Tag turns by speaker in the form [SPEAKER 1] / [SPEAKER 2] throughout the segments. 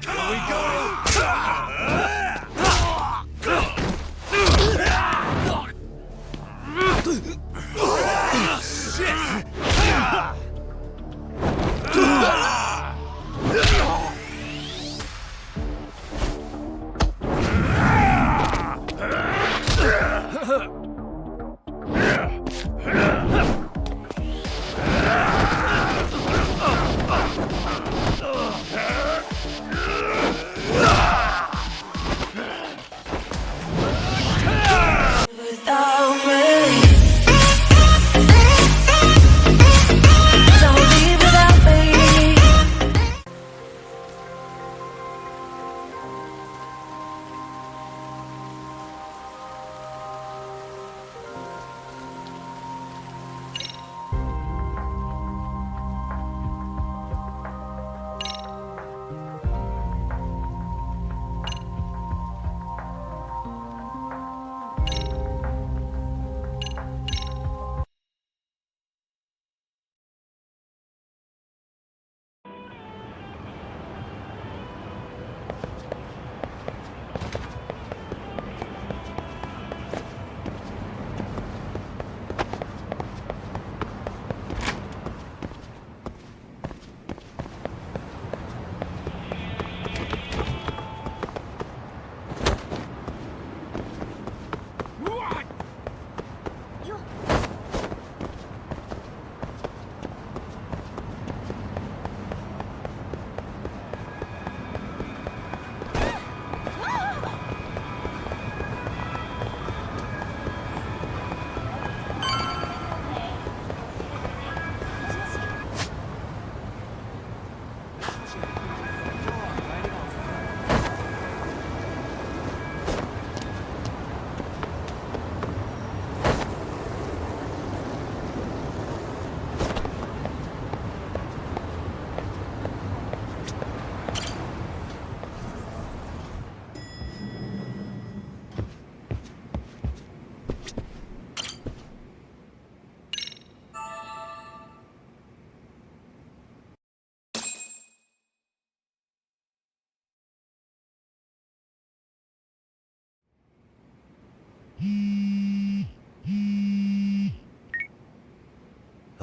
[SPEAKER 1] Here we go!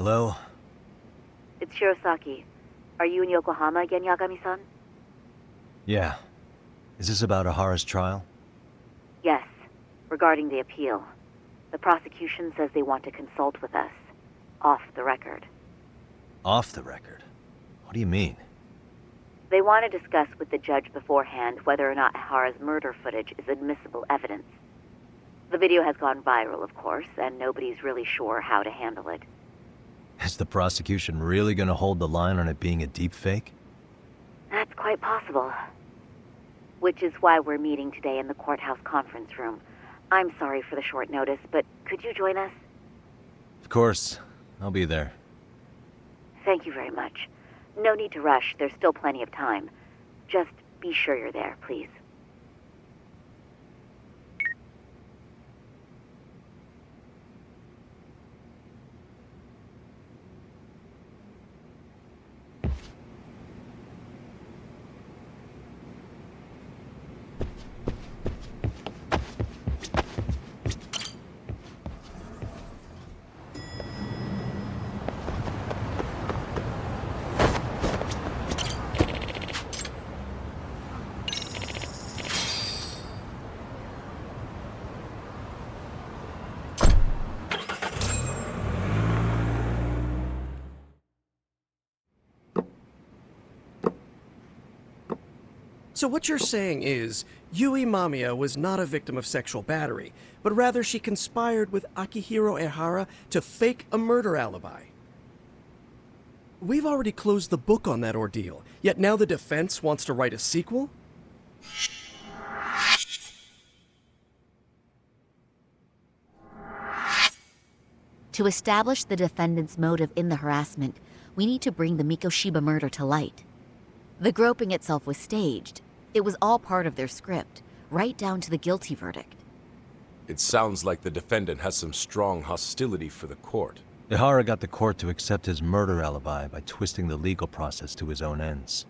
[SPEAKER 2] Hello?
[SPEAKER 3] It's Shirosaki. Are you in Yokohama again, Yagami-san?
[SPEAKER 2] Yeah. Is this about Ahara's trial?
[SPEAKER 3] Yes, regarding the appeal. The prosecution says they want to consult with us. Off the record.
[SPEAKER 2] Off the record? What do you mean?
[SPEAKER 3] They want to discuss with the judge beforehand whether or not Ahara's murder footage is admissible evidence. The video has gone viral, of course, and nobody's really sure how to handle it.
[SPEAKER 2] Is the prosecution really gonna hold the line on it being a deepfake?
[SPEAKER 3] That's quite possible. Which is why we're meeting today in the courthouse conference room. I'm sorry for the short notice, but could you join us?
[SPEAKER 2] Of course. I'll be there.
[SPEAKER 3] Thank you very much. No need to rush, there's still plenty of time. Just be sure you're there, please.
[SPEAKER 1] So what you're saying is, Yui Mamiya was not a victim of sexual battery, but rather she conspired with Akihiro Ehara to fake a murder alibi. We've already closed the book on that ordeal, yet now the defense wants to write a sequel?
[SPEAKER 4] To establish the defendant's motive in the harassment, we need to bring the Mikoshiba murder to light. The groping itself was staged. It was all part of their script, right down to the guilty verdict.
[SPEAKER 5] It sounds like the defendant has some strong hostility for the court.
[SPEAKER 2] Ehara got the court to accept his murder alibi by twisting the legal process to his own ends.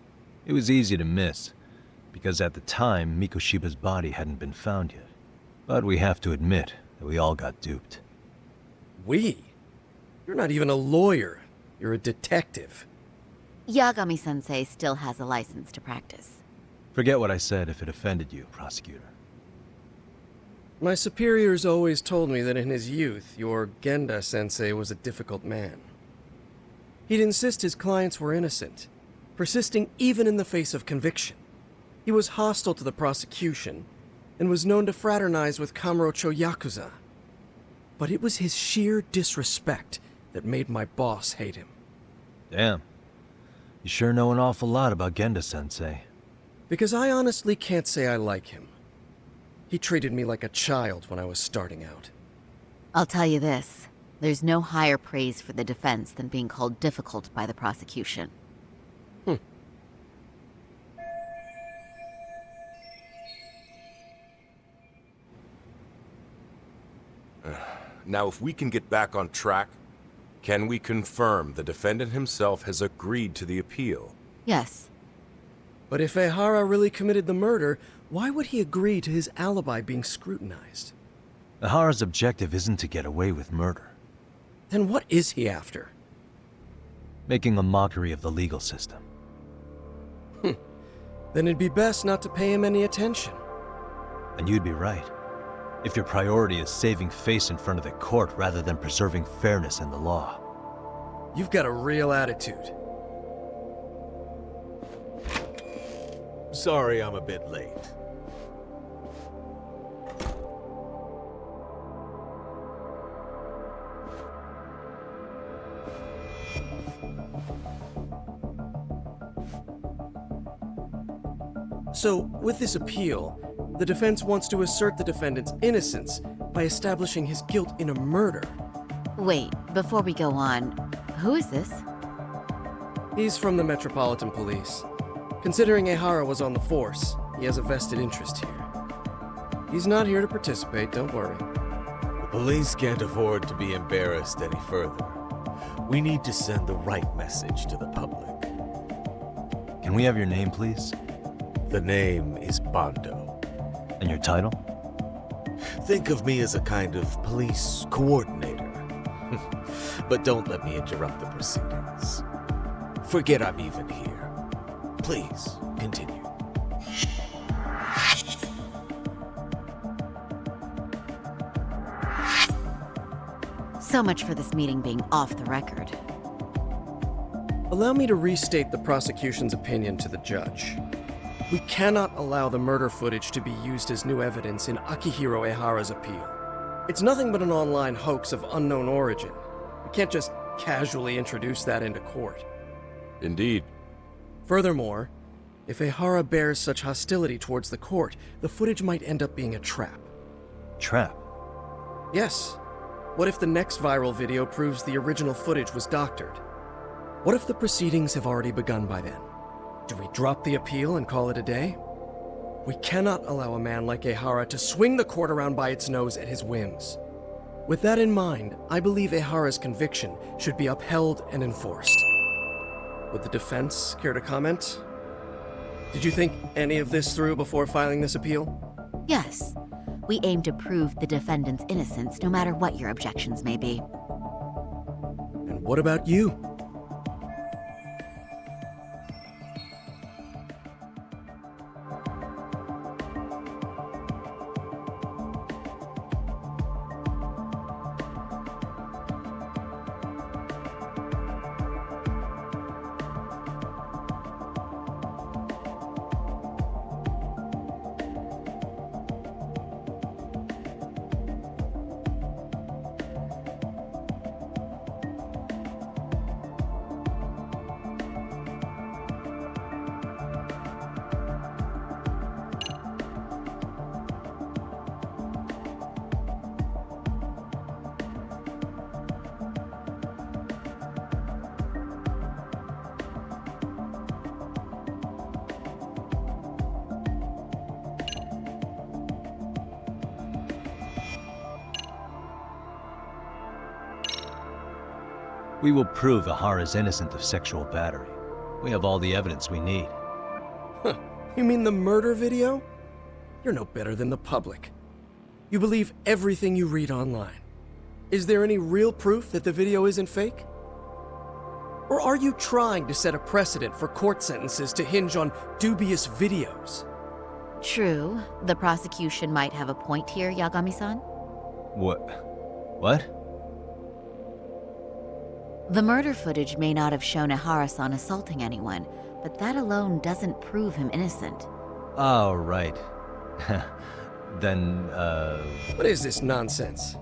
[SPEAKER 2] It was easy to miss. because at the time, Mikoshiba's body hadn't been found yet. But we have to admit that we all got duped.
[SPEAKER 1] We? You're not even a lawyer. You're a detective.
[SPEAKER 4] Yagami-sensei still has a license to practice.
[SPEAKER 2] Forget what I said if it offended you, prosecutor.
[SPEAKER 1] My superiors always told me that in his youth, your Genda-sensei was a difficult man. He'd insist his clients were innocent, persisting even in the face of conviction. He was hostile to the prosecution, and was known to fraternize with Kamurocho Yakuza. But it was his sheer disrespect that made my boss hate him.
[SPEAKER 2] Damn. You sure know an awful lot about Genda-sensei.
[SPEAKER 1] Because I honestly can't say I like him. He treated me like a child when I was starting out.
[SPEAKER 4] I'll tell you this. There's no higher praise for the defense than being called difficult by the prosecution.
[SPEAKER 5] Now, if we can get back on track, can we confirm the defendant himself has agreed to the appeal?
[SPEAKER 4] Yes.
[SPEAKER 1] But if Ehara really committed the murder, why would he agree to his alibi being scrutinized?
[SPEAKER 2] Ihara's objective isn't to get away with murder.
[SPEAKER 1] Then what is he after?
[SPEAKER 2] Making a mockery of the legal system.
[SPEAKER 1] Then it'd be best not to pay him any attention.
[SPEAKER 2] And you'd be right. If your priority is saving face in front of the court rather than preserving fairness in the law.
[SPEAKER 1] You've got a real attitude.
[SPEAKER 6] Sorry I'm a bit late.
[SPEAKER 1] So, with this appeal, the defense wants to assert the defendant's innocence by establishing his guilt in a murder.
[SPEAKER 4] Wait, before we go on, who is this?
[SPEAKER 1] He's from the Metropolitan Police. Considering Ehara was on the force, he has a vested interest here. He's not here to participate, don't worry.
[SPEAKER 6] The police can't afford to be embarrassed any further. We need to send the right message to the public.
[SPEAKER 2] Can we have your name, please?
[SPEAKER 6] The name is Bondo.
[SPEAKER 2] And your title?
[SPEAKER 6] Think of me as a kind of police coordinator. But don't let me interrupt the proceedings. Forget I'm even here. Please, continue.
[SPEAKER 4] So much for this meeting being off the record.
[SPEAKER 1] Allow me to restate the prosecution's opinion to the judge. We cannot allow the murder footage to be used as new evidence in Akihiro Ehara's appeal. It's nothing but an online hoax of unknown origin. We can't just casually introduce that into court.
[SPEAKER 5] Indeed.
[SPEAKER 1] Furthermore, if Ehara bears such hostility towards the court, the footage might end up being a trap.
[SPEAKER 2] Trap.
[SPEAKER 1] Yes. What if the next viral video proves the original footage was doctored? What if the proceedings have already begun by then? Do we drop the appeal and call it a day? We cannot allow a man like Ehara to swing the court around by its nose at his whims. With that in mind, I believe Ehara's conviction should be upheld and enforced. Would the defense care to comment? Did you think any of this through before filing this appeal?
[SPEAKER 4] Yes. We aim to prove the defendant's innocence no matter what your objections may be.
[SPEAKER 1] And what about you?
[SPEAKER 2] We will prove Ihara's innocent of sexual battery. We have all the evidence we need.
[SPEAKER 1] You mean the murder video? You're no better than the public. You believe everything you read online. Is there any real proof that the video isn't fake? Or are you trying to set a precedent for court sentences to hinge on dubious videos?
[SPEAKER 4] True, the prosecution might have a point here, Yagami-san.
[SPEAKER 2] What?
[SPEAKER 4] The murder footage may not have shown Ihara-san assaulting anyone, but that alone doesn't prove him innocent.
[SPEAKER 2] Oh, right. Then,
[SPEAKER 1] What is this nonsense?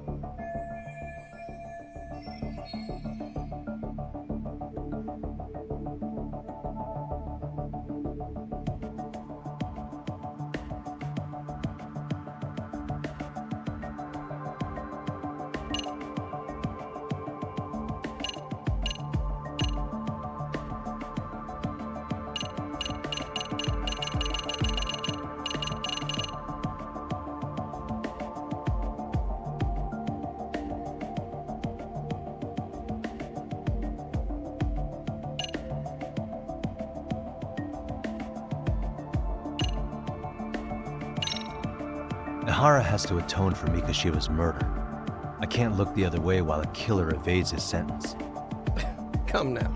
[SPEAKER 2] Ihara has to atone for Mikoshiba's murder. I can't look the other way while a killer evades his sentence.
[SPEAKER 1] Come now.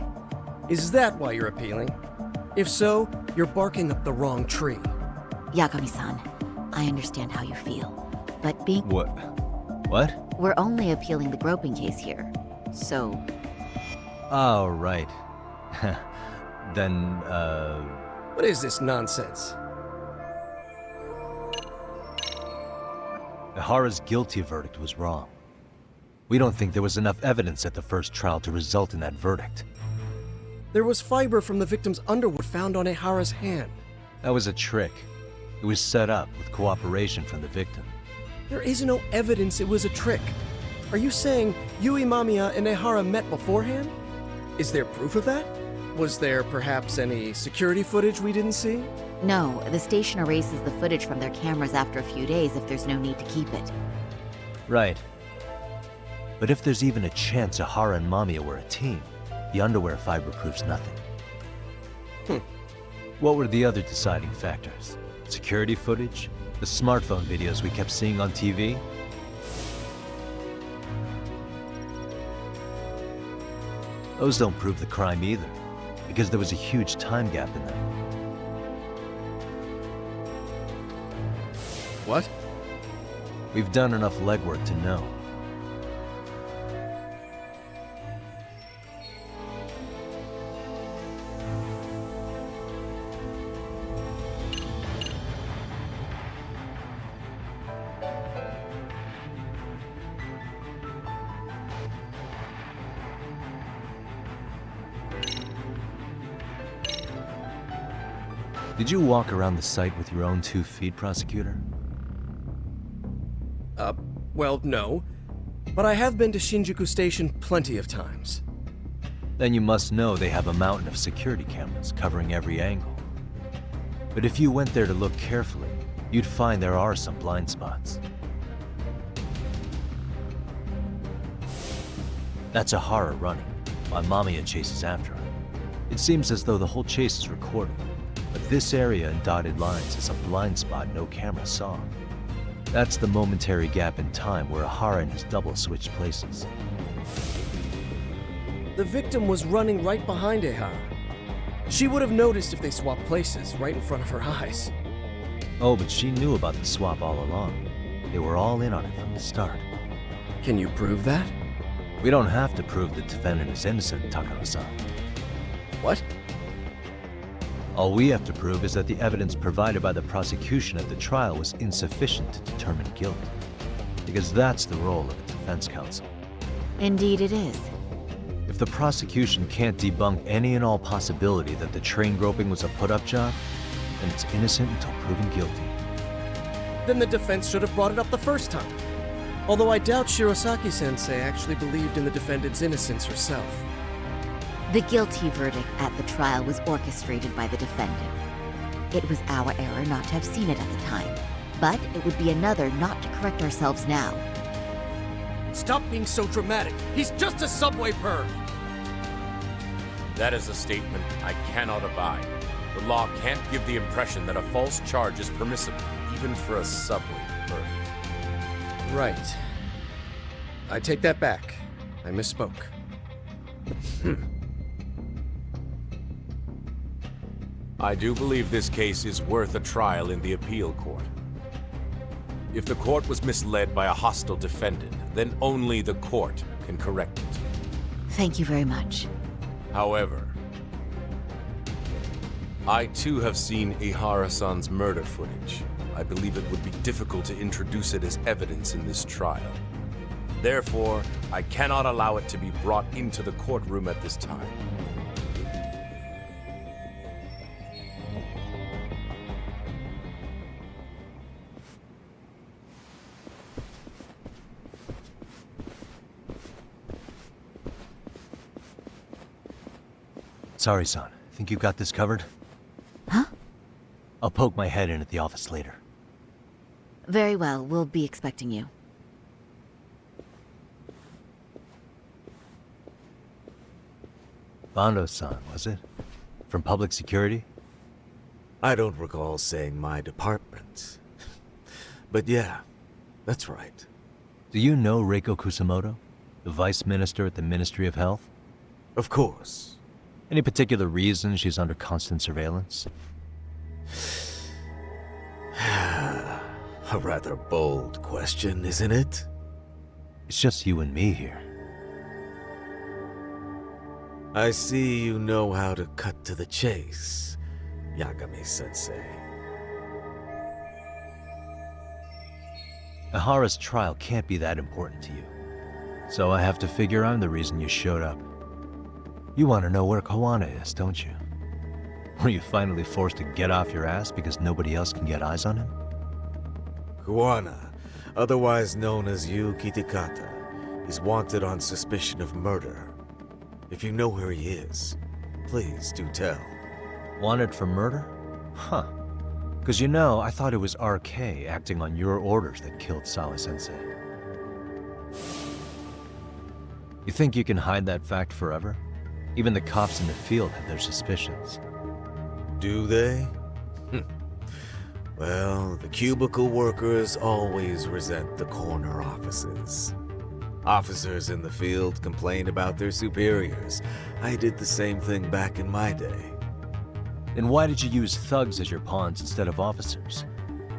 [SPEAKER 1] Is that why you're appealing? If so, you're barking up the wrong tree.
[SPEAKER 4] Yagami-san, I understand how you feel, but being...
[SPEAKER 2] What?
[SPEAKER 4] We're only appealing the groping case here, so...
[SPEAKER 2] Oh, right. Then,
[SPEAKER 1] What is this nonsense?
[SPEAKER 2] Ihara's guilty verdict was wrong. We don't think there was enough evidence at the first trial to result in that verdict.
[SPEAKER 1] There was fiber from the victim's underwood found on Ihara's hand.
[SPEAKER 2] That was a trick. It was set up with cooperation from the victim.
[SPEAKER 1] There is no evidence it was a trick. Are you saying Yui Mamiya and Ihara met beforehand? Is there proof of that? Was there perhaps any security footage we didn't see?
[SPEAKER 4] No, the station erases the footage from their cameras after a few days if there's no need to keep it.
[SPEAKER 2] Right. But if there's even a chance Ihara and Mamiya were a team, the underwear fiber proves nothing. What were the other deciding factors? Security footage? The smartphone videos we kept seeing on TV? Those don't prove the crime either, because there was a huge time gap in them.
[SPEAKER 1] What?
[SPEAKER 2] We've done enough legwork to know. Did you walk around the site with your own 2 feet, prosecutor?
[SPEAKER 1] Well, no. But I have been to Shinjuku Station plenty of times.
[SPEAKER 2] Then you must know they have a mountain of security cameras covering every angle. But if you went there to look carefully, you'd find there are some blind spots. That's Ihara running, while Mamiya chases after her. It seems as though the whole chase is recorded, but this area in dotted lines is a blind spot no camera saw. That's the momentary gap in time where Ihara and his double switched places.
[SPEAKER 1] The victim was running right behind Ihara. She would have noticed if they swapped places right in front of her eyes.
[SPEAKER 2] Oh, but she knew about the swap all along. They were all in on it from the start.
[SPEAKER 1] Can you prove that?
[SPEAKER 2] We don't have to prove the defendant is innocent, Takano-san.
[SPEAKER 1] What?
[SPEAKER 2] All we have to prove is that the evidence provided by the prosecution at the trial was insufficient to determine guilt. Because that's the role of a defense counsel.
[SPEAKER 4] Indeed it is.
[SPEAKER 2] If the prosecution can't debunk any and all possibility that the train groping was a put-up job, then it's innocent until proven guilty.
[SPEAKER 1] Then the defense should have brought it up the first time. Although I doubt Shirosaki-sensei actually believed in the defendant's innocence herself.
[SPEAKER 4] The guilty verdict at the trial was orchestrated by the defendant. It was our error not to have seen it at the time, but it would be another not to correct ourselves now.
[SPEAKER 1] Stop being so dramatic. He's just a subway perv.
[SPEAKER 5] That is a statement I cannot abide. The law can't give the impression that a false charge is permissible, even for a subway burglary.
[SPEAKER 1] Right. I take that back. I misspoke.
[SPEAKER 5] I do believe this case is worth a trial in the appeal court. If the court was misled by a hostile defendant, then only the court can correct it.
[SPEAKER 4] Thank you very much.
[SPEAKER 5] However, I too have seen Ihara-san's murder footage. I believe it would be difficult to introduce it as evidence in this trial. Therefore, I cannot allow it to be brought into the courtroom at this time.
[SPEAKER 2] Sorry, son. Think you got this covered?
[SPEAKER 4] Huh?
[SPEAKER 2] I'll poke my head in at the office later.
[SPEAKER 4] Very well, we'll be expecting you.
[SPEAKER 2] Bando-san, was it? From public security?
[SPEAKER 6] I don't recall saying my department. But yeah, that's right.
[SPEAKER 2] Do you know Reiko Kusamoto? The vice minister at the Ministry of Health?
[SPEAKER 6] Of course.
[SPEAKER 2] Any particular reason she's under constant surveillance?
[SPEAKER 6] A rather bold question, isn't it?
[SPEAKER 2] It's just you and me here.
[SPEAKER 6] I see you know how to cut to the chase, Yagami-sensei.
[SPEAKER 2] Ihara's trial can't be that important to you. So I have to figure I'm the reason you showed up. You want to know where Kawana is, don't you? Were you finally forced to get off your ass because nobody else can get eyes on him?
[SPEAKER 6] Kawana, otherwise known as Yu Kitakata, is wanted on suspicion of murder. If you know where he is, please do tell.
[SPEAKER 2] Wanted for murder? Huh. Because you know, I thought it was RK acting on your orders that killed Sawa-sensei. You think you can hide that fact forever? Even the cops in the field have their suspicions.
[SPEAKER 6] Do they? Well, the cubicle workers always resent the corner offices. Officers in the field complain about their superiors. I did the same thing back in my day.
[SPEAKER 2] Then why did you use thugs as your pawns instead of officers?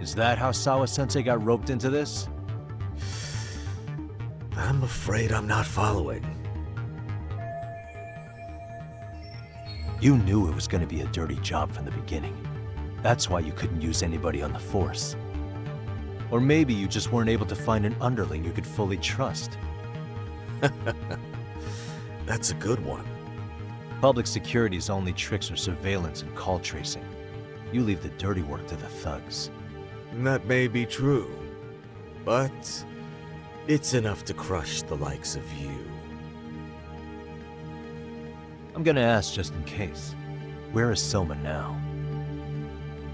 [SPEAKER 2] Is that how Sawa-sensei got roped into this?
[SPEAKER 6] I'm afraid I'm not following.
[SPEAKER 2] You knew it was going to be a dirty job from the beginning. That's why you couldn't use anybody on the force. Or maybe you just weren't able to find an underling you could fully trust.
[SPEAKER 6] That's a good one.
[SPEAKER 2] Public security's only tricks are surveillance and call tracing. You leave the dirty work to the thugs.
[SPEAKER 6] That may be true, but it's enough to crush the likes of you.
[SPEAKER 2] I'm gonna ask just in case. Where is Soma now?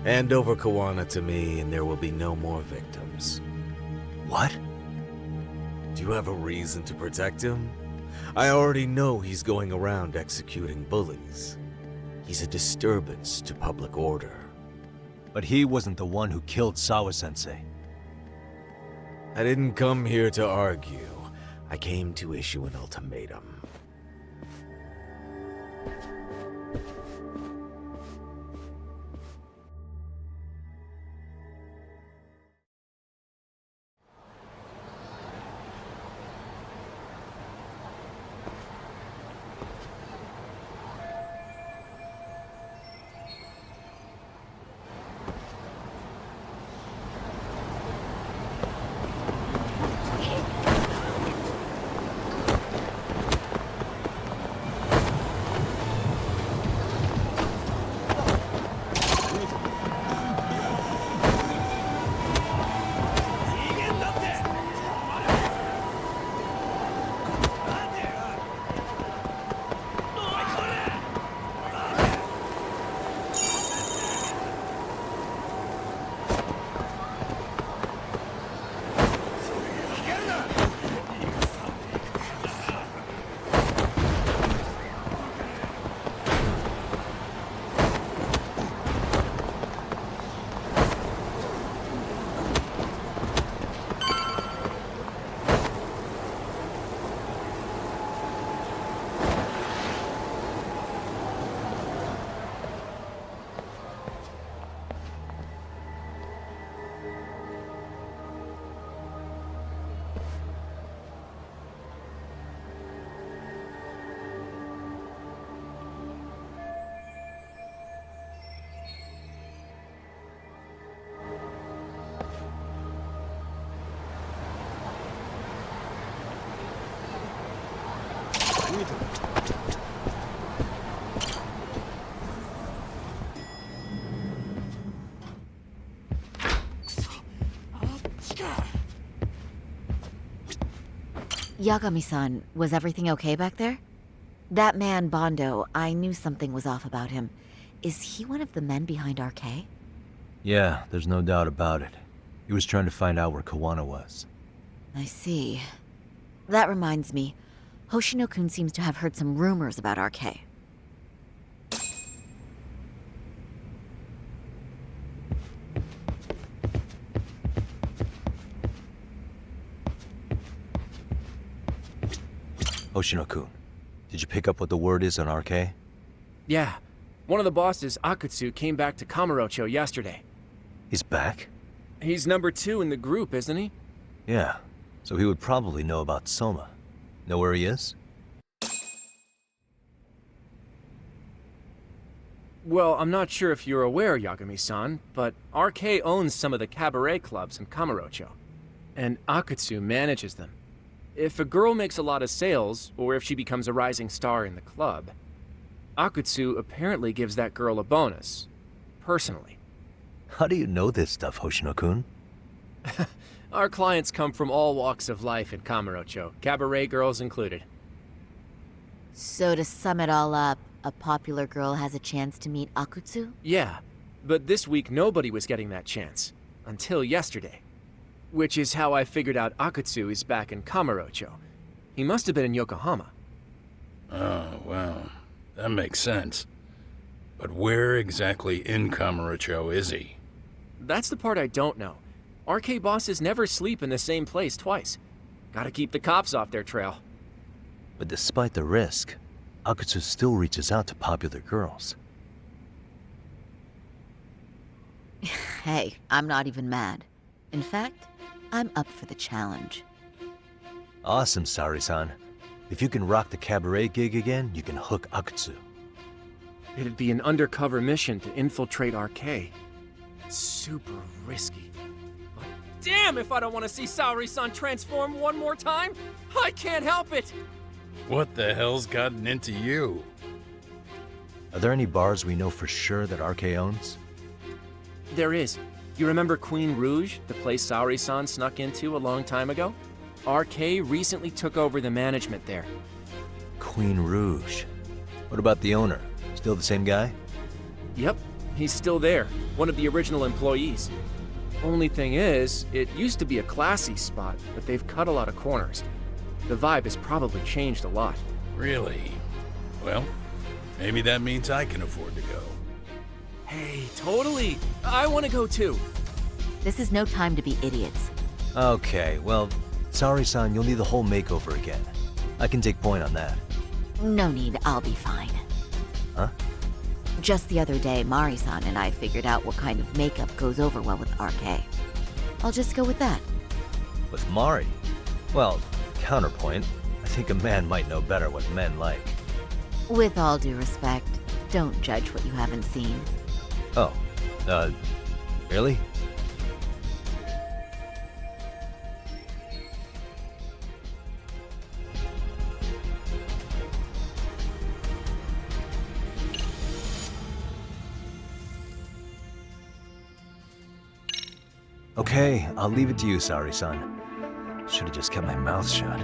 [SPEAKER 6] Hand over Kawana to me and there will be no more victims.
[SPEAKER 2] What?
[SPEAKER 6] Do you have a reason to protect him? I already know he's going around executing bullies. He's a disturbance to public order.
[SPEAKER 2] But he wasn't the one who killed Sawa-sensei.
[SPEAKER 6] I didn't come here to argue. I came to issue an ultimatum.
[SPEAKER 4] Yagami-san, was everything okay back there? That man, Bondo, I knew something was off about him. Is he one of the men behind RK?
[SPEAKER 2] Yeah, there's no doubt about it. He was trying to find out where Kawana was.
[SPEAKER 4] I see. That reminds me, Hoshino-kun seems to have heard some rumors about RK.
[SPEAKER 2] Hoshino-kun, did you pick up what the word is on RK?
[SPEAKER 7] Yeah. One of the bosses, Akutsu, came back to Kamurocho yesterday.
[SPEAKER 2] He's back?
[SPEAKER 7] He's number 2 in the group, isn't he?
[SPEAKER 2] Yeah, so he would probably know about Soma. Know where he is?
[SPEAKER 7] Well, I'm not sure if you're aware, Yagami-san, but RK owns some of the cabaret clubs in Kamurocho, and Akutsu manages them. If a girl makes a lot of sales, or if she becomes a rising star in the club, Akutsu apparently gives that girl a bonus, personally.
[SPEAKER 2] How do you know this stuff, Hoshino-kun?
[SPEAKER 7] Our clients come from all walks of life in Kamurocho, cabaret girls included.
[SPEAKER 4] So to sum it all up, a popular girl has a chance to meet Akutsu?
[SPEAKER 7] Yeah, but this week nobody was getting that chance. Until yesterday. Which is how I figured out Akutsu is back in Kamurocho. He must have been in Yokohama.
[SPEAKER 8] Oh, well, that makes sense. But where exactly in Kamurocho is he?
[SPEAKER 7] That's the part I don't know. RK bosses never sleep in the same place twice. Gotta keep the cops off their trail.
[SPEAKER 2] But despite the risk, Akutsu still reaches out to popular girls.
[SPEAKER 4] Hey, I'm not even mad. In fact, I'm up for the challenge.
[SPEAKER 2] Awesome, Saori-san. If you can rock the cabaret gig again, you can hook Akutsu.
[SPEAKER 7] It'd be an undercover mission to infiltrate RK. Super risky. But damn if I don't want to see Saori-san transform one more time! I can't help it!
[SPEAKER 8] What the hell's gotten into you?
[SPEAKER 2] Are there any bars we know for sure that RK owns?
[SPEAKER 7] There is. You remember Queen Rouge, the place Saori-san snuck into a long time ago? RK recently took over the management there.
[SPEAKER 2] Queen Rouge. What about the owner? Still the same guy?
[SPEAKER 7] Yep, he's still there, one of the original employees. Only thing is, it used to be a classy spot, but they've cut a lot of corners. The vibe has probably changed a lot.
[SPEAKER 8] Really? Well, maybe that means I can afford to go.
[SPEAKER 7] Hey, totally! I want to go too!
[SPEAKER 4] This is no time to be idiots.
[SPEAKER 2] Okay, well, Saori-san, you'll need the whole makeover again. I can take point on that.
[SPEAKER 4] No need, I'll be fine.
[SPEAKER 2] Huh?
[SPEAKER 4] Just the other day, Mari-san and I figured out what kind of makeup goes over well with RK. I'll just go with that.
[SPEAKER 2] With Mari? Well, counterpoint, I think a man might know better what men like.
[SPEAKER 4] With all due respect, don't judge what you haven't seen.
[SPEAKER 2] Oh, really? Okay, I'll leave it to you, Saori-san. Should've just kept my mouth shut.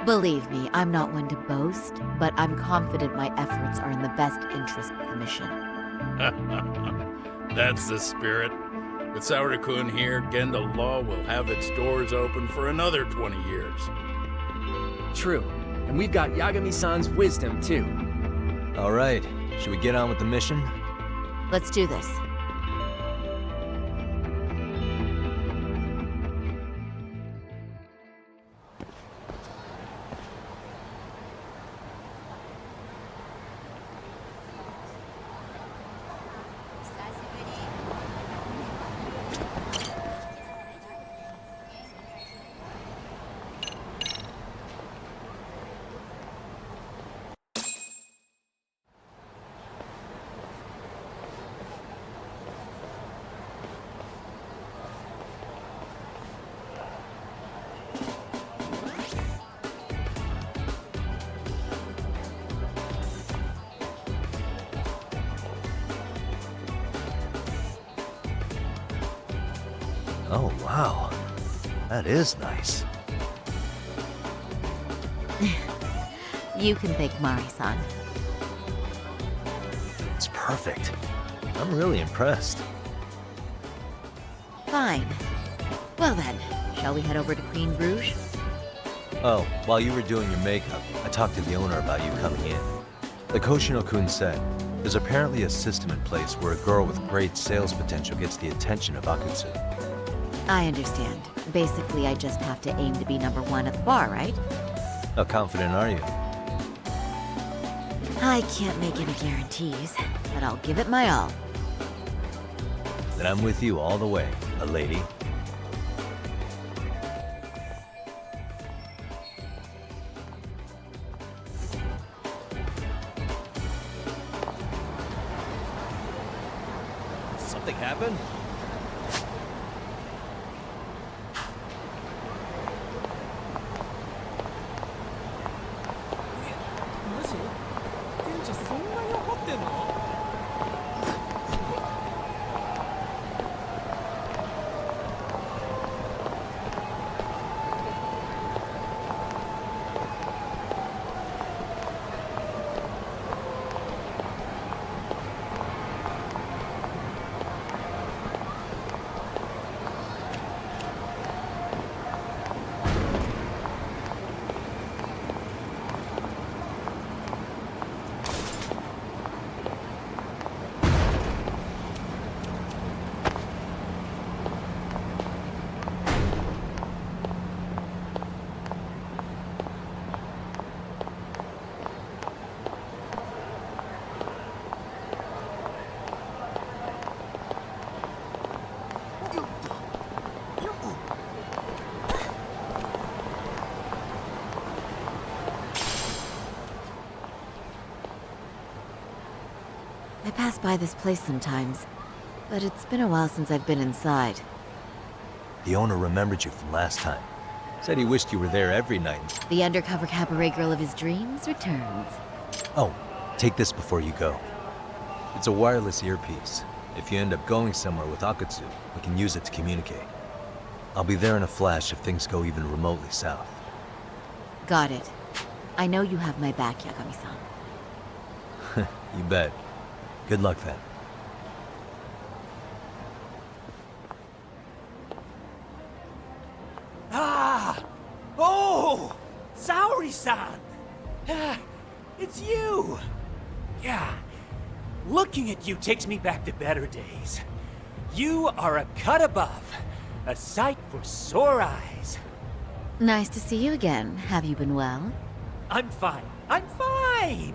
[SPEAKER 4] Believe me, I'm not one to boast, but I'm confident my efforts are in the best interest of the mission.
[SPEAKER 8] That's the spirit. With Saori-kun here, Genda Law will have its doors open for another 20 years.
[SPEAKER 7] True, and we've got Yagami-san's wisdom too.
[SPEAKER 2] All right, should we get on with the mission?
[SPEAKER 4] Let's do this.
[SPEAKER 2] Oh, wow. That is nice.
[SPEAKER 4] You can thank Mari-san.
[SPEAKER 2] It's perfect. I'm really impressed.
[SPEAKER 4] Fine. Well then, shall we head over to Queen Bruges?
[SPEAKER 2] Oh, while you were doing your makeup, I talked to the owner about you coming in. Like Hoshino-kun said, there's apparently a system in place where a girl with great sales potential gets the attention of Akutsu.
[SPEAKER 4] I understand. Basically, I just have to aim to be #1 at the bar, right?
[SPEAKER 2] How confident are you?
[SPEAKER 4] I can't make any guarantees, but I'll give it my all.
[SPEAKER 2] Then I'm with you all the way, a lady. Something happened?
[SPEAKER 4] I pass by this place sometimes, but it's been a while since I've been inside.
[SPEAKER 2] The owner remembered you from last time. Said he wished you were there every night.
[SPEAKER 4] The undercover cabaret girl of his dreams returns.
[SPEAKER 2] Oh, take this before you go. It's a wireless earpiece. If you end up going somewhere with Akutsu, we can use it to communicate. I'll be there in a flash if things go even remotely south.
[SPEAKER 4] Got it. I know you have my back, Yagami-san.
[SPEAKER 2] You bet. Good luck then.
[SPEAKER 9] Ah! Oh! Saori-san! Ah, it's you! Yeah. Looking at you takes me back to better days. You are a cut above. A sight for sore eyes.
[SPEAKER 4] Nice to see you again. Have you been well?
[SPEAKER 9] I'm fine. I'm fine!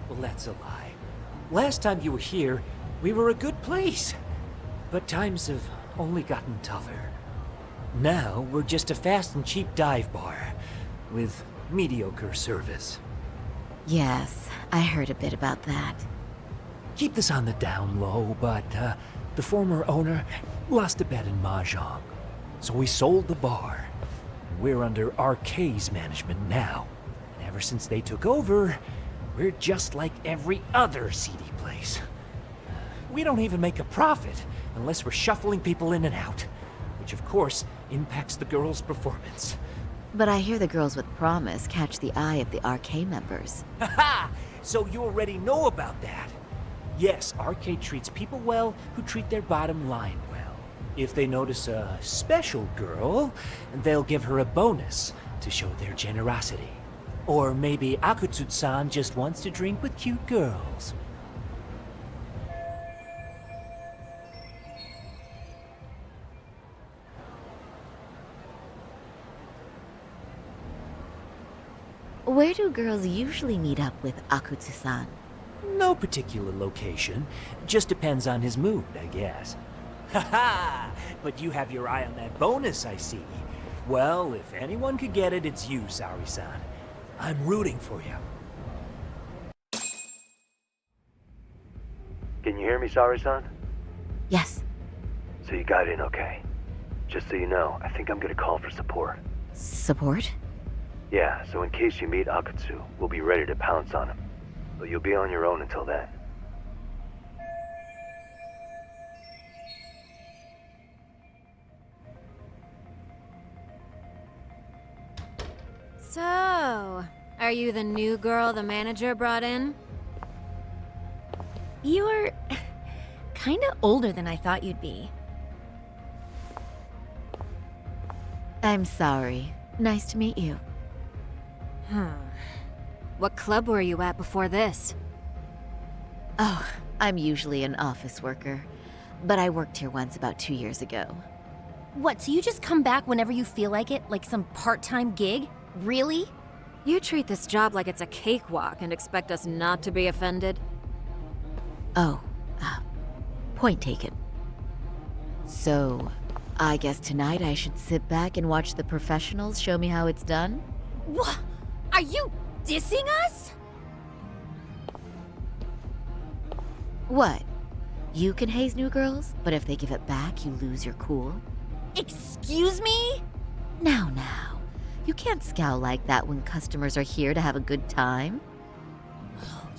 [SPEAKER 9] Well, that's a lie. Last time you were here, we were a good place. But times have only gotten tougher. Now, we're just a fast and cheap dive bar with mediocre service.
[SPEAKER 4] Yes, I heard a bit about that.
[SPEAKER 9] Keep this on the down low, but the former owner lost a bet in Mahjong. So we sold the bar. We're under RK's management now. And ever since they took over, we're just like every other seedy place. We don't even make a profit unless we're shuffling people in and out, which of course impacts the girls' performance.
[SPEAKER 4] But I hear the girls with promise catch the eye of the RK members.
[SPEAKER 9] Haha! So you already know about that. Yes, RK treats people well who treat their bottom line well. If they notice a special girl, they'll give her a bonus to show their generosity. Or maybe Akutsu-san just wants to drink with cute girls.
[SPEAKER 4] Where do girls usually meet up with Akutsu-san?
[SPEAKER 9] No particular location. Just depends on his mood, I guess. Haha! But you have your eye on that bonus, I see. Well, if anyone could get it, it's you, Saori-san. I'm rooting for you.
[SPEAKER 10] Can you hear me, Saori-san?
[SPEAKER 4] Yes.
[SPEAKER 10] So you got in okay. Just so you know, I think I'm gonna call for support.
[SPEAKER 4] Support?
[SPEAKER 10] Yeah, so in case you meet Akutsu, we'll be ready to pounce on him. But you'll be on your own until then.
[SPEAKER 11] So, are you the new girl the manager brought in?
[SPEAKER 12] You're kinda older than I thought you'd be.
[SPEAKER 4] I'm sorry. Nice to meet you.
[SPEAKER 11] What club were you at before this?
[SPEAKER 4] Oh, I'm usually an office worker, but I worked here once about 2 years ago.
[SPEAKER 12] What, so you just come back whenever you feel like it? Like some part-time gig? Really?
[SPEAKER 11] You treat this job like it's a cakewalk and expect us not to be offended?
[SPEAKER 4] Oh, point taken. So, I guess tonight I should sit back and watch the professionals show me how it's done?
[SPEAKER 12] What? Are you dissing us?
[SPEAKER 4] What? You can haze new girls, but if they give it back, you lose your cool?
[SPEAKER 12] Excuse me?
[SPEAKER 4] Now. You can't scowl like that when customers are here to have a good time.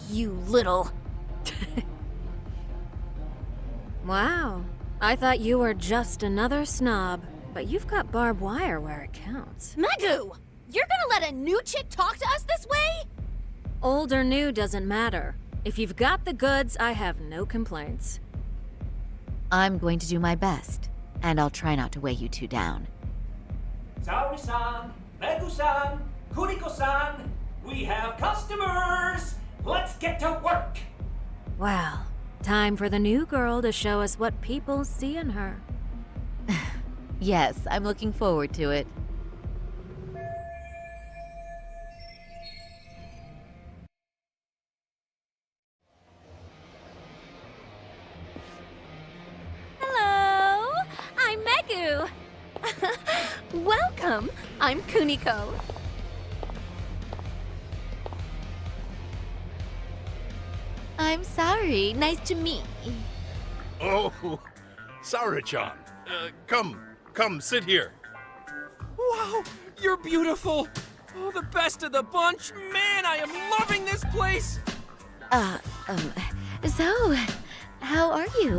[SPEAKER 12] You little...
[SPEAKER 11] Wow. I thought you were just another snob, but you've got barbed wire where it counts.
[SPEAKER 12] Megu! You're gonna let a new chick talk to us this way?
[SPEAKER 11] Old or new doesn't matter. If you've got the goods, I have no complaints.
[SPEAKER 4] I'm going to do my best, and I'll try not to weigh you two down.
[SPEAKER 9] Saori-san, Megu-san, Kuniko-san, we have customers! Let's get to work!
[SPEAKER 11] Well, time for the new girl to show us what people see in her.
[SPEAKER 4] Yes, I'm looking forward to it.
[SPEAKER 12] Hello! I'm Megu! Welcome! I'm Kuniko.
[SPEAKER 4] I'm sorry. Nice to meet you.
[SPEAKER 8] Oh, Saori-chan. Come, sit here.
[SPEAKER 7] Wow, you're beautiful. Oh, the best of the bunch. Man, I am loving this place.
[SPEAKER 4] So, how are you?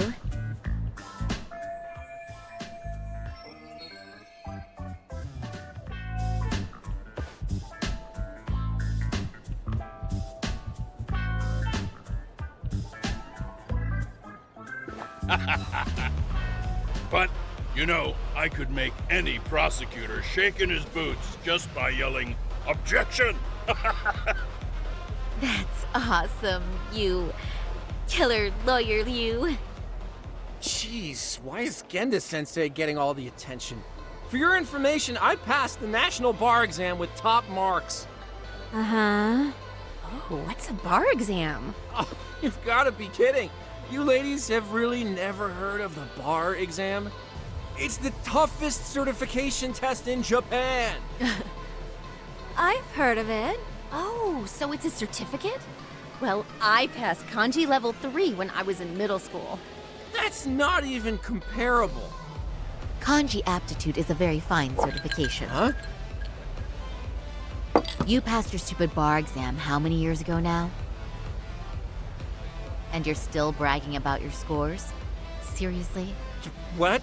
[SPEAKER 8] But, I could make any prosecutor shake in his boots just by yelling, "Objection!"
[SPEAKER 4] That's awesome, you killer lawyer, you.
[SPEAKER 7] Jeez, why is Genda-sensei getting all the attention? For your information, I passed the national bar exam with top marks.
[SPEAKER 11] Uh-huh.
[SPEAKER 12] Oh, what's a bar exam?
[SPEAKER 7] Oh, you've got to be kidding. You ladies have really never heard of the bar exam? It's the toughest certification test in Japan.
[SPEAKER 11] I've heard of it.
[SPEAKER 12] Oh, so it's a certificate? Well, I passed kanji level 3 when I was in middle school.
[SPEAKER 7] That's not even comparable.
[SPEAKER 4] Kanji aptitude is a very fine certification.
[SPEAKER 7] Huh?
[SPEAKER 4] You passed your stupid bar exam how many years ago now? And you're still bragging about your scores? Seriously?
[SPEAKER 7] What?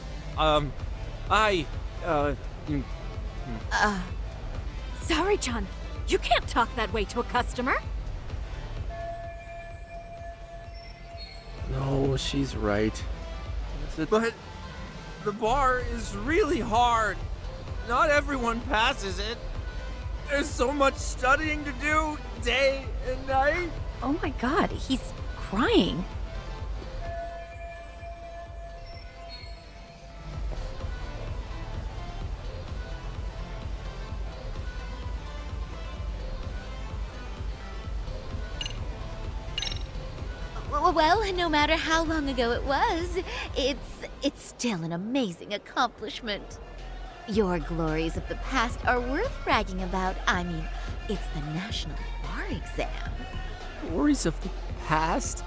[SPEAKER 12] Sorry-chan, you can't talk that way to a customer.
[SPEAKER 7] No, she's right. But the bar is really hard. Not everyone passes it. There's so much studying to do, day and night.
[SPEAKER 12] Oh my god, he's crying.
[SPEAKER 4] Well, no matter how long ago it was, it's still an amazing accomplishment. Your glories of the past are worth bragging about. I mean, it's the national bar exam.
[SPEAKER 7] Glories of the past?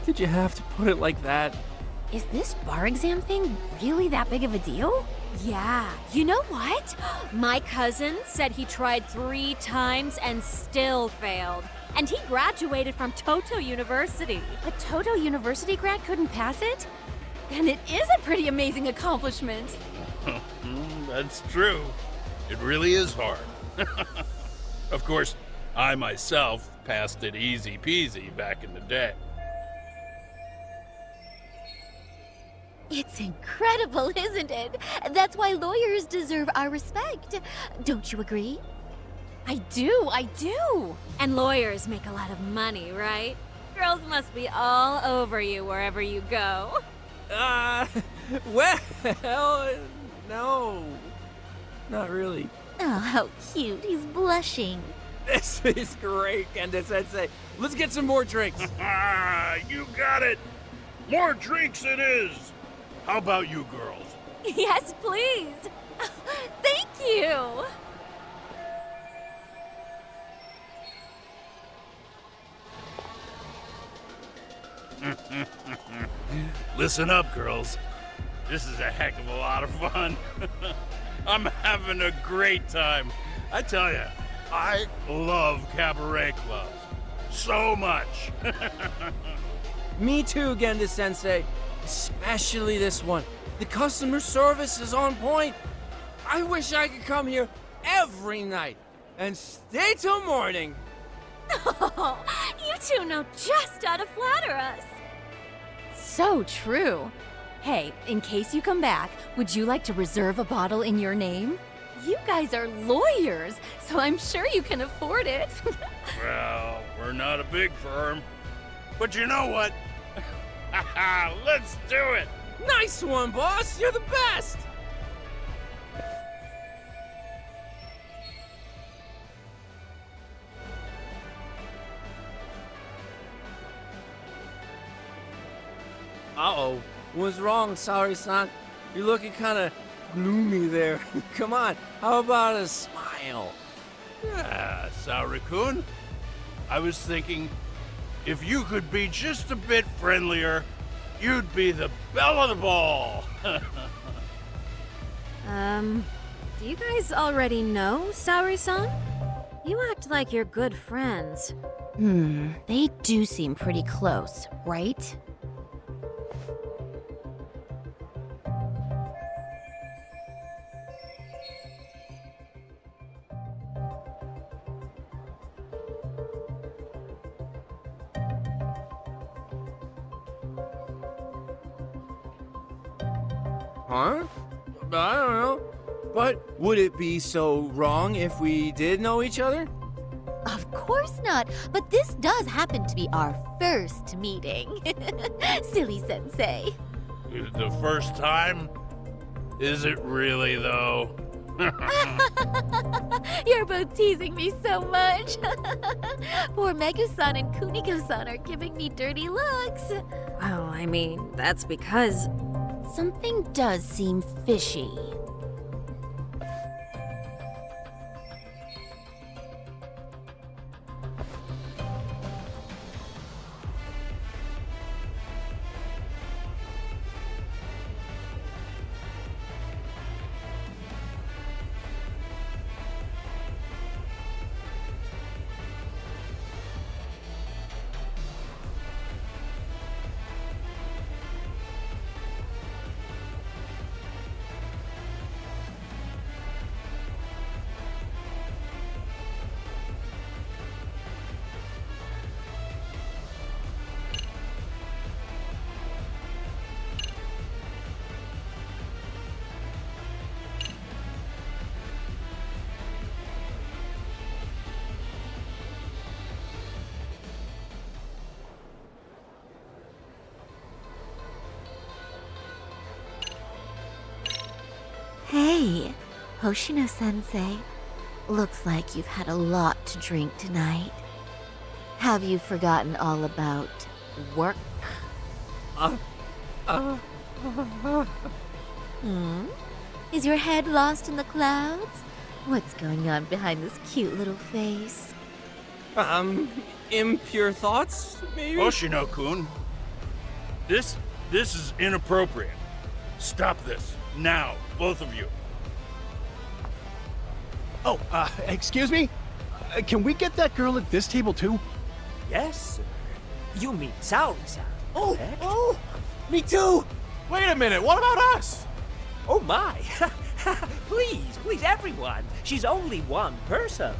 [SPEAKER 7] Did you have to put it like that?
[SPEAKER 12] Is this bar exam thing really that big of a deal?
[SPEAKER 11] Yeah. You know what? My cousin said he tried 3 times and still failed. And he graduated from Toto University.
[SPEAKER 12] A Toto University grad couldn't pass it? Then it is a pretty amazing accomplishment.
[SPEAKER 8] That's true. It really is hard. Of course, I myself passed it easy peasy back in the day.
[SPEAKER 4] It's incredible, isn't it? That's why lawyers deserve our respect. Don't you agree?
[SPEAKER 12] I do.
[SPEAKER 11] And lawyers make a lot of money, right? Girls must be all over you wherever you go.
[SPEAKER 7] Well, no. Not really.
[SPEAKER 4] Oh, how cute. He's blushing.
[SPEAKER 7] This is great, Kenda-sensei. Let's get some more drinks.
[SPEAKER 8] You got it! More drinks it is! How about you girls?
[SPEAKER 11] Yes, please.
[SPEAKER 12] Thank you.
[SPEAKER 8] Listen up, girls. This is a heck of a lot of fun. I'm having a great time. I tell you, I love cabaret clubs. So much.
[SPEAKER 7] Me too, Genda-sensei. Especially this one. The customer service is on point. I wish I could come here every night and stay till morning.
[SPEAKER 11] Oh, you two know just how to flatter us.
[SPEAKER 12] So true. Hey, in case you come back, would you like to reserve a bottle in your name? You guys are lawyers, so I'm sure you can afford it.
[SPEAKER 8] Well, we're not a big firm. But you know what? Let's do it!
[SPEAKER 7] Nice one, boss. You're the best. Uh-oh. What's wrong, Saori-san? You're looking kind of gloomy there. Come on, how about a smile?
[SPEAKER 8] Yeah, Saori-kun. I was thinking, if you could be just a bit friendlier, you'd be the belle of the ball.
[SPEAKER 11] Do you guys already know Saori-san? You act like you're good friends.
[SPEAKER 12] They do seem pretty close, right?
[SPEAKER 7] Huh? I don't know. But would it be so wrong if we did know each other?
[SPEAKER 4] Of course not, but this does happen to be our first meeting. Silly sensei.
[SPEAKER 8] The first time? Is it really, though?
[SPEAKER 4] You're both teasing me so much. Poor Megu-san and Kuniko-san are giving me dirty looks.
[SPEAKER 11] Well, I mean, that's because...
[SPEAKER 12] Something does seem fishy.
[SPEAKER 4] Hey, Hoshino-sensei. Looks like you've had a lot to drink tonight. Have you forgotten all about work? Is your head lost in the clouds? What's going on behind this cute little face?
[SPEAKER 7] Impure thoughts, maybe?
[SPEAKER 8] Hoshino-kun, this is inappropriate. Stop this, now, both of you.
[SPEAKER 1] Oh, excuse me? Can we get that girl at this table too?
[SPEAKER 13] Yes, sir. You mean Saori-san.
[SPEAKER 1] Oh, me too! Wait a minute, what about us?
[SPEAKER 13] Oh my! Please, everyone. She's only one person.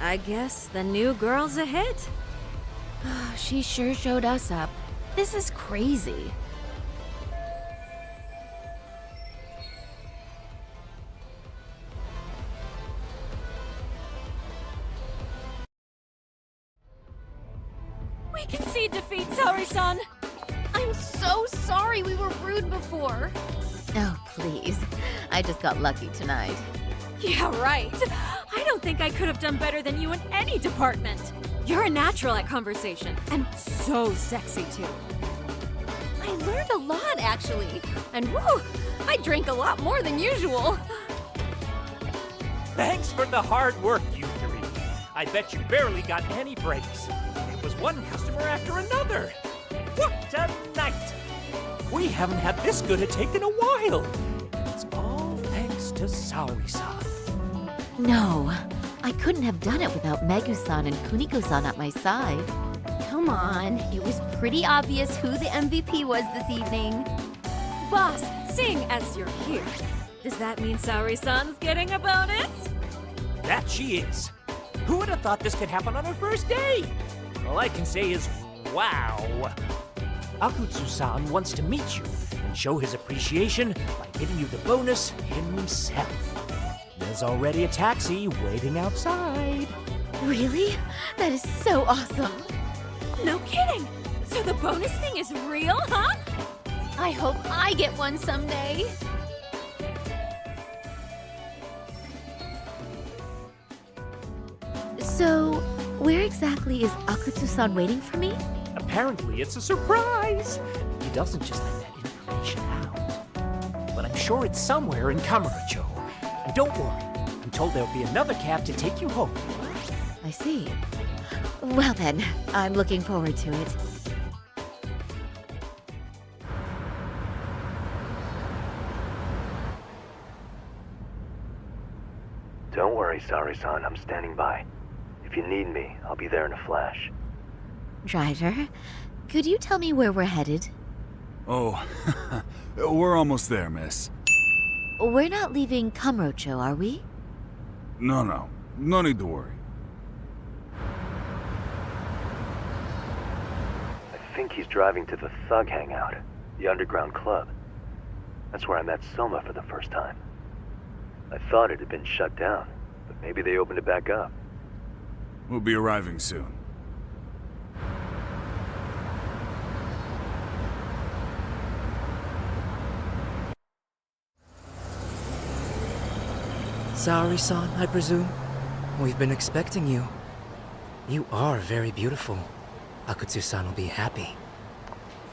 [SPEAKER 11] I guess the new girl's a hit.
[SPEAKER 12] She sure showed us up. This is crazy.
[SPEAKER 11] We concede defeat, Saori-san!
[SPEAKER 12] I'm so sorry we were rude before.
[SPEAKER 4] Oh, please. I just got lucky tonight.
[SPEAKER 11] Yeah, right. I don't think I could have done better than you in any department. You're a natural at conversation, and so sexy too.
[SPEAKER 12] I learned a lot, actually. And woo, I drank a lot more than usual.
[SPEAKER 9] Thanks for the hard work, you three. I bet you barely got any breaks. It was one customer after another. What a night! We haven't had this good a take in a while. It's all thanks to Saori-san.
[SPEAKER 4] No, I couldn't have done it without Megu-san and Kuniko-san at my side.
[SPEAKER 12] Come on, it was pretty obvious who the MVP was this evening.
[SPEAKER 11] Boss, seeing as you're here, does that mean Saori-san's getting a bonus?
[SPEAKER 9] That she is. Who would have thought this could happen on her first day? All I can say is, wow. Akutsu-san wants to meet you and show his appreciation by giving you the bonus himself. There's already a taxi waiting outside.
[SPEAKER 4] Really? That is so awesome.
[SPEAKER 11] No kidding! So the bonus thing is real, huh?
[SPEAKER 12] I hope I get one someday.
[SPEAKER 4] So, where exactly is Akutsu-san waiting for me?
[SPEAKER 9] Apparently it's a surprise. He doesn't just let that information out. But I'm sure it's somewhere in Kamurocho. And don't worry, I'm told there'll be another cab to take you home.
[SPEAKER 4] I see. Well then, I'm looking forward to it.
[SPEAKER 10] Don't worry, Saori-san. I'm standing by. If you need me, I'll be there in a flash.
[SPEAKER 4] Driver, could you tell me where we're headed?
[SPEAKER 14] Oh, we're almost there, miss.
[SPEAKER 4] We're not leaving Kamurocho, are we?
[SPEAKER 14] No need to worry.
[SPEAKER 10] I think he's driving to the Thug Hangout, the underground club. That's where I met Soma for the first time. I thought it had been shut down, but maybe they opened it back up.
[SPEAKER 14] We'll be arriving soon.
[SPEAKER 13] Saori-san, I presume? We've been expecting you. You are very beautiful. Akutsu-san will be happy.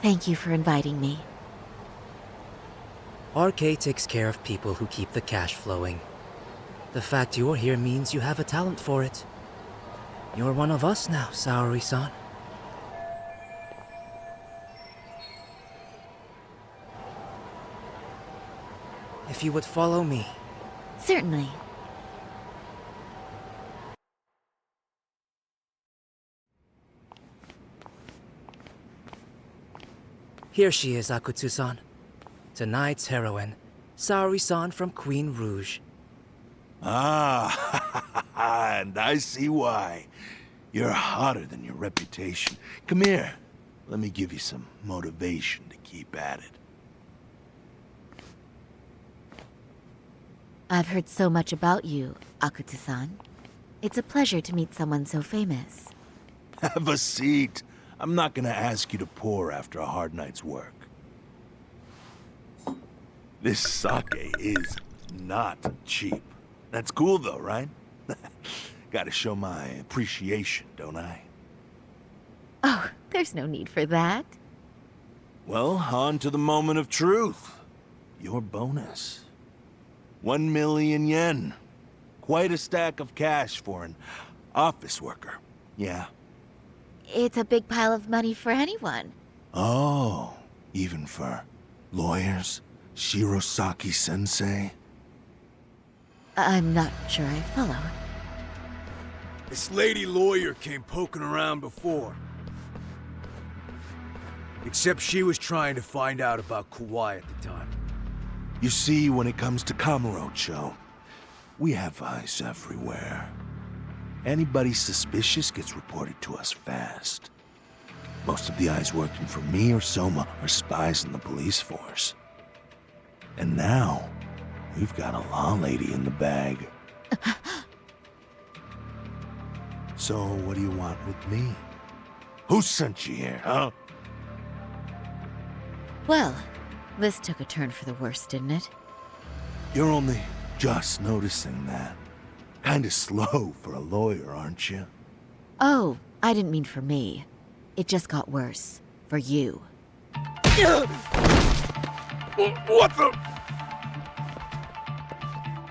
[SPEAKER 4] Thank you for inviting me.
[SPEAKER 13] RK takes care of people who keep the cash flowing. The fact you're here means you have a talent for it. You're one of us now, Saori-san. If you would follow me.
[SPEAKER 4] Certainly.
[SPEAKER 13] Here she is, Akutsu-san. Tonight's heroine, Saori-san from Queen Rouge.
[SPEAKER 15] Ah, and I see why. You're hotter than your reputation. Come here. Let me give you some motivation to keep at it.
[SPEAKER 4] I've heard so much about you, Akutsu-san. It's a pleasure to meet someone so famous.
[SPEAKER 15] Have a seat. I'm not gonna ask you to pour after a hard night's work. This sake is not cheap. That's cool though, right? Gotta show my appreciation, don't I?
[SPEAKER 4] Oh, there's no need for that.
[SPEAKER 15] Well, on to the moment of truth. Your bonus. 1 million yen. Quite a stack of cash for an office worker. Yeah.
[SPEAKER 4] It's a big pile of money for anyone.
[SPEAKER 15] Oh, even for lawyers? Shirosaki-sensei?
[SPEAKER 4] I'm not sure I follow.
[SPEAKER 16] This lady lawyer came poking around before. Except she was trying to find out about Kauai at the time.
[SPEAKER 15] You see, when it comes to Kamurocho, we have eyes everywhere. Anybody suspicious gets reported to us fast. Most of the eyes working for me or Soma are spies in the police force. And now, we've got a law lady in the bag. So, what do you want with me? Who sent you here, huh?
[SPEAKER 4] Well, this took a turn for the worse, didn't it?
[SPEAKER 15] You're only just noticing that. Kinda slow for a lawyer, aren't you?
[SPEAKER 4] Oh, I didn't mean for me. It just got worse. For you.
[SPEAKER 8] What the?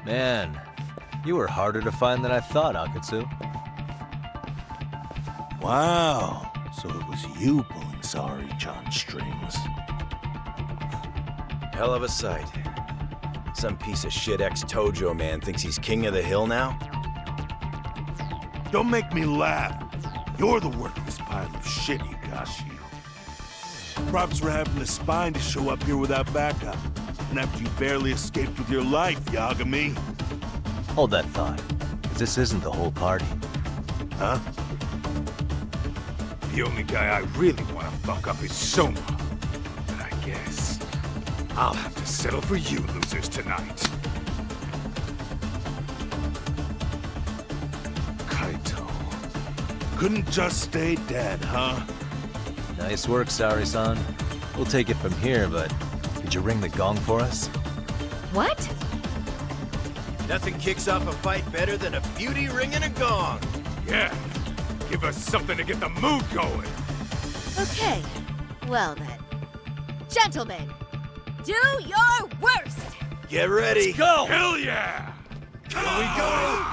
[SPEAKER 2] Man, you were harder to find than I thought, Akatsu.
[SPEAKER 15] Wow, so it was you pulling Saori-chan's strings.
[SPEAKER 17] Hell of a sight. Some piece of shit ex-Tojo man thinks he's king of the hill now?
[SPEAKER 15] Don't make me laugh. You're the worthless pile of shit, Higashi. Props for having the spine to show up here without backup. And after you barely escaped with your life, Yagami.
[SPEAKER 2] Hold that thought. This isn't the whole party.
[SPEAKER 15] Huh?
[SPEAKER 16] The only guy I really want to fuck up is Soma. But I guess I'll have to settle for you losers tonight.
[SPEAKER 15] Kaito. Couldn't just stay dead, huh?
[SPEAKER 2] Nice work, Saori-san. We'll take it from here, but could you ring the gong for us?
[SPEAKER 12] What?
[SPEAKER 17] Nothing kicks off a fight better than a beauty ringing a gong.
[SPEAKER 16] Yeah, give us something to get the mood going.
[SPEAKER 12] Okay, well then. Gentlemen, do your worst!
[SPEAKER 17] Get ready.
[SPEAKER 16] Let's go! Hell yeah!
[SPEAKER 17] Here we go!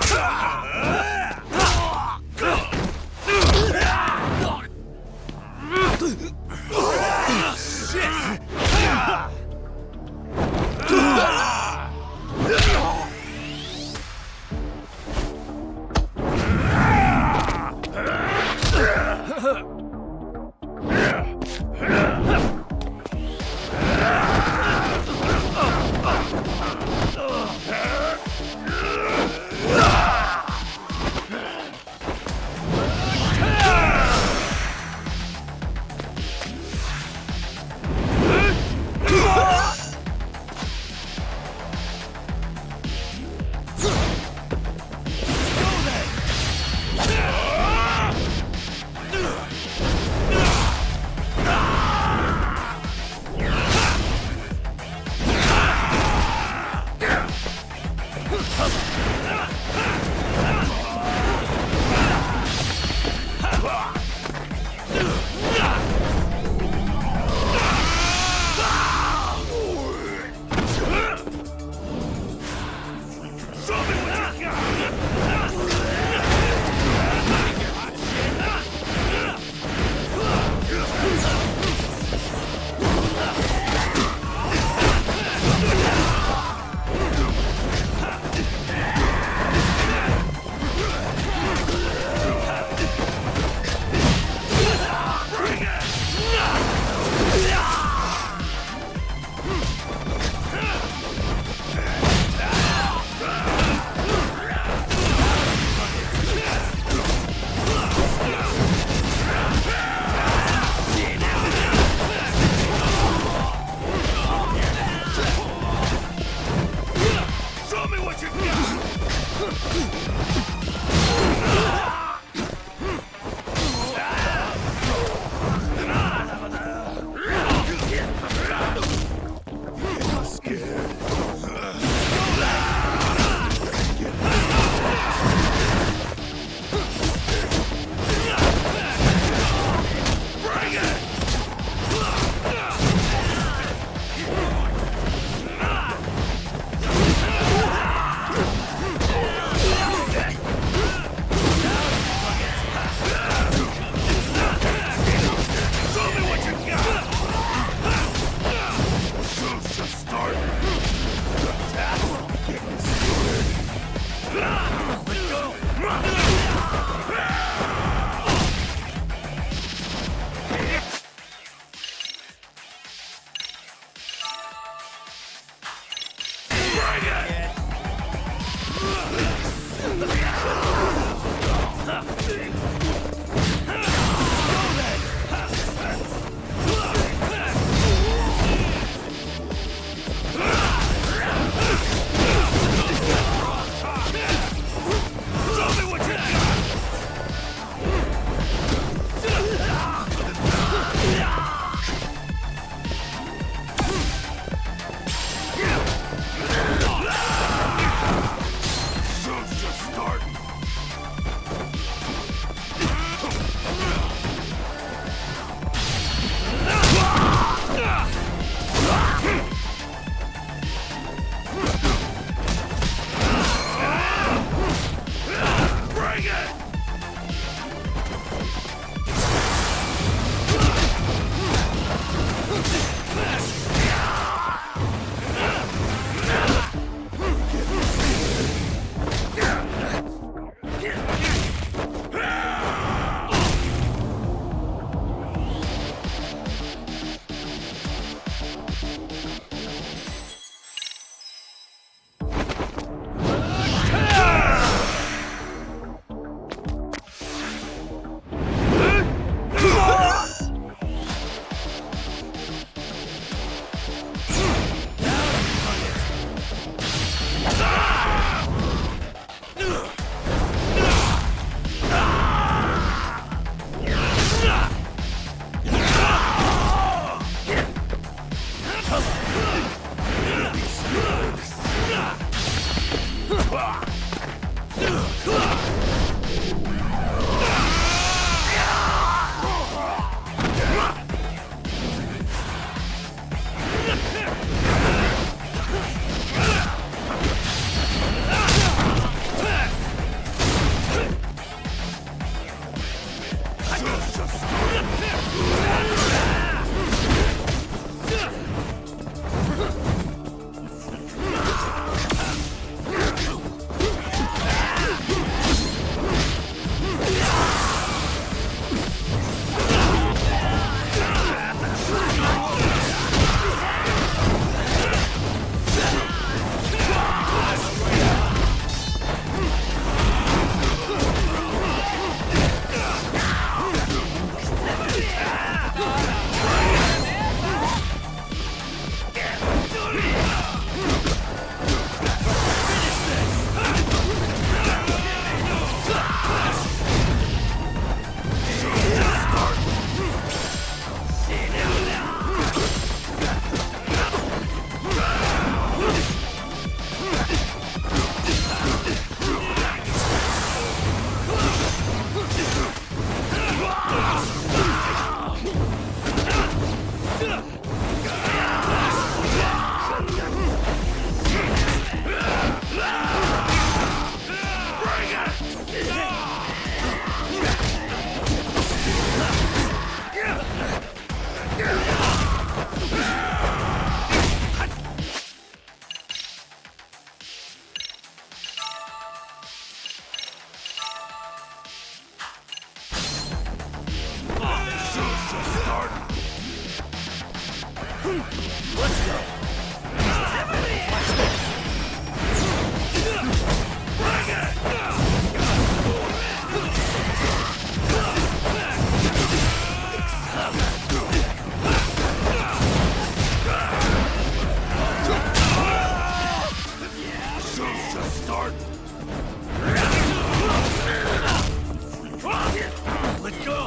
[SPEAKER 8] Let's go. Start. Let go.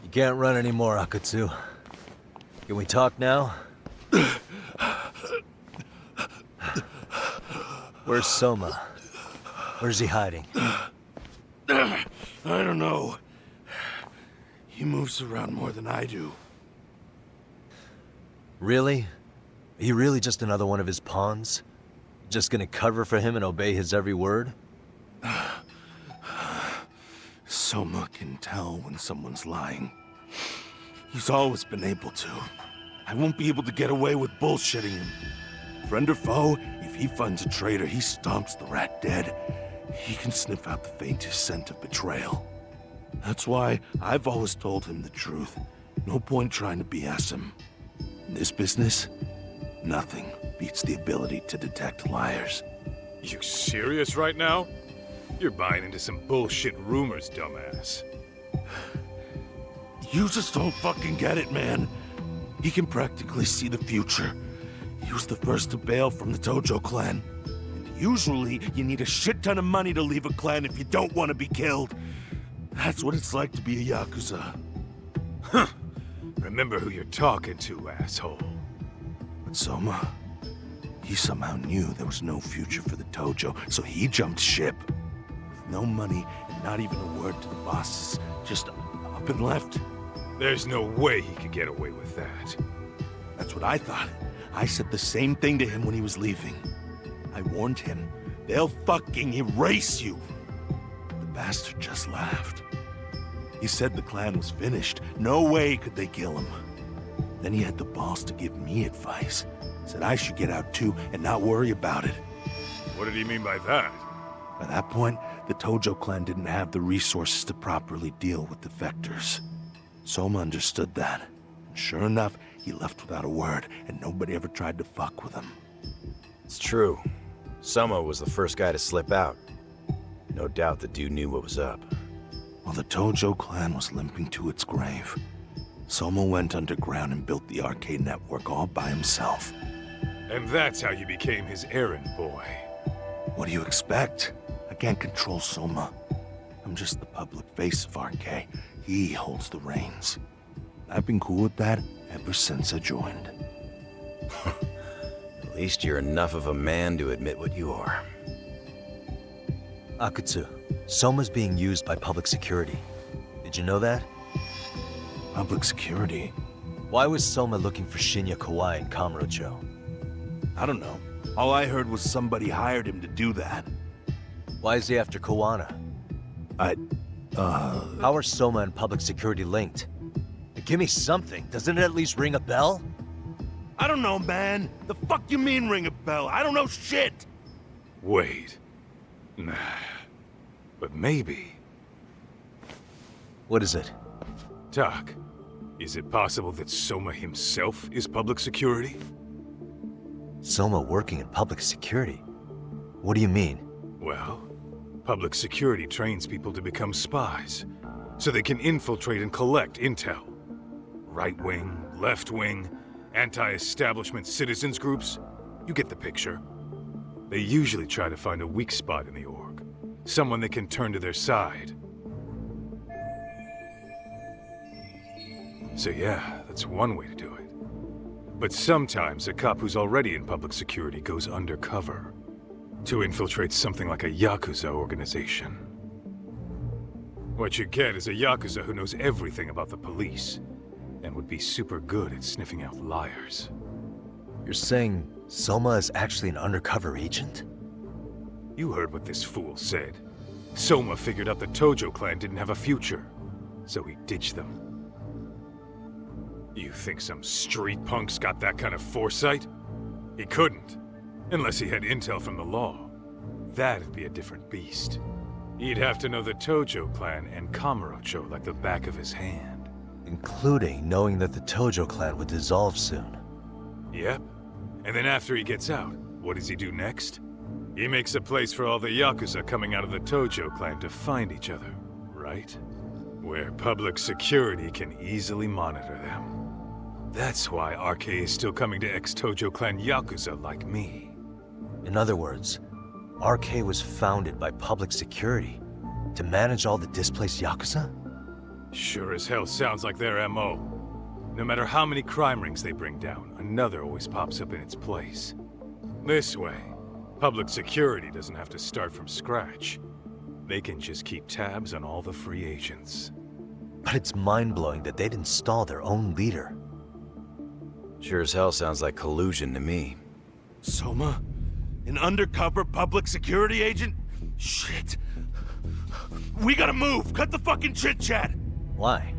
[SPEAKER 2] You can't run anymore, Akatsu. Can we talk now? Where's Soma? Where's he hiding?
[SPEAKER 8] I don't know. He moves around more than I do.
[SPEAKER 2] Really? Are you really just another one of his pawns? Just gonna cover for him and obey his every word?
[SPEAKER 8] Soma can tell when someone's lying. He's always been able to. I won't be able to get away with bullshitting him. Friend or foe, if he finds a traitor, he stomps the rat dead. He can sniff out the faintest scent of betrayal. That's why I've always told him the truth. No point trying to BS him. In this business, nothing beats the ability to detect liars.
[SPEAKER 16] You serious right now? You're buying into some bullshit rumors, dumbass.
[SPEAKER 8] You just don't fucking get it, man. He can practically see the future. He was the first to bail from the Tojo clan. And usually, you need a shit ton of money to leave a clan if you don't want to be killed. That's what it's like to be a Yakuza.
[SPEAKER 16] Huh. Remember who you're talking to, asshole.
[SPEAKER 8] But Soma, he somehow knew there was no future for the Tojo, so he jumped ship. With no money and not even a word to the bosses, just up and left.
[SPEAKER 16] There's no way he could get away with that.
[SPEAKER 8] That's what I thought. I said the same thing to him when he was leaving. I warned him, they'll fucking erase you. The bastard just laughed. He said the clan was finished. No way could they kill him. Then he had the balls to give me advice. Said I should get out too and not worry about it.
[SPEAKER 16] What did he mean by that?
[SPEAKER 8] By that point, the Tojo clan didn't have the resources to properly deal with defectors. Soma understood that. And sure enough, he left without a word, and nobody ever tried to fuck with him.
[SPEAKER 17] It's true. Soma was the first guy to slip out. No doubt the dude knew what was up.
[SPEAKER 8] While the Tojo clan was limping to its grave, Soma went underground and built the arcade network all by himself.
[SPEAKER 16] And that's how you became his errand boy.
[SPEAKER 8] What do you expect? I can't control Soma. I'm just the public face of RK. He holds the reins. I've been cool with that ever since I joined.
[SPEAKER 17] At least you're enough of a man to admit what you are.
[SPEAKER 2] Akatsu, Soma's being used by public security. Did you know that?
[SPEAKER 8] Public security?
[SPEAKER 2] Why was Soma looking for Shinya Kawai and Kamurocho?
[SPEAKER 8] I don't know. All I heard was somebody hired him to do that.
[SPEAKER 2] Why is he after Kawana? How are Soma and public security linked? Give me something. Doesn't it at least ring a bell?
[SPEAKER 8] I don't know, man. The fuck you mean ring a bell? I don't know shit!
[SPEAKER 16] Wait. Nah. But maybe.
[SPEAKER 2] What is it?
[SPEAKER 16] Doc, is it possible that Soma himself is public security?
[SPEAKER 2] Soma working in public security? What do you mean?
[SPEAKER 16] Well, Public security trains people to become spies, so they can infiltrate and collect intel. Right-wing, left-wing, anti-establishment citizens groups, you get the picture. They usually try to find a weak spot in the org, someone they can turn to their side. So yeah, that's one way to do it. But sometimes a cop who's already in public security goes undercover to infiltrate something like a Yakuza organization. What you get is a Yakuza who knows everything about the police and would be super good at sniffing out liars.
[SPEAKER 2] You're saying Soma is actually an undercover agent?
[SPEAKER 16] You heard what this fool said. Soma figured out the Tojo clan didn't have a future, so he ditched them. You think some street punk's got that kind of foresight? He couldn't, unless he had intel from the law. That'd be a different beast. He'd have to know the Tojo clan and Kamurocho like the back of his hand.
[SPEAKER 2] Including knowing that the Tojo clan would dissolve soon.
[SPEAKER 16] Yep. And then after he gets out, what does he do next? He makes a place for all the Yakuza coming out of the Tojo clan to find each other, right? Where public security can easily monitor them. That's why RK is still coming to ex-Tojo clan Yakuza like me.
[SPEAKER 2] In other words, RK was founded by public security to manage all the displaced Yakuza?
[SPEAKER 16] Sure as hell sounds like their MO. No matter how many crime rings they bring down, another always pops up in its place. This way, public security doesn't have to start from scratch. They can just keep tabs on all the free agents.
[SPEAKER 2] But it's mind-blowing that they'd install their own leader.
[SPEAKER 17] Sure as hell sounds like collusion to me.
[SPEAKER 15] Soma? An undercover public security agent? Shit. We gotta move! Cut the fucking chit-chat!
[SPEAKER 2] Why?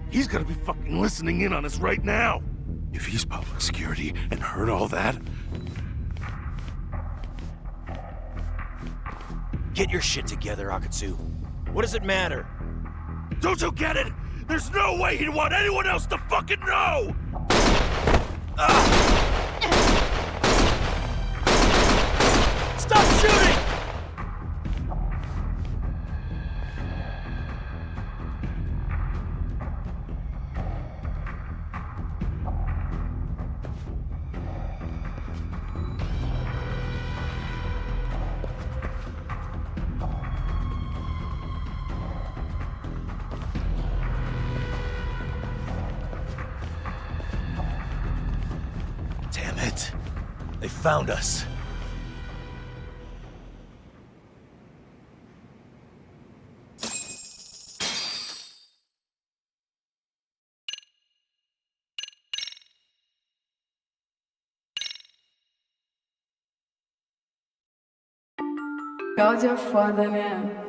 [SPEAKER 15] He's gonna be fucking listening in on us right now! If he's public security and heard all that...
[SPEAKER 17] Get your shit together, Akatsu. What does it matter?
[SPEAKER 15] Don't you get it? There's no way he'd want anyone else to fucking know!
[SPEAKER 17] Stop shooting!
[SPEAKER 2] Damn it. They found us.
[SPEAKER 18] God, you're foda, né?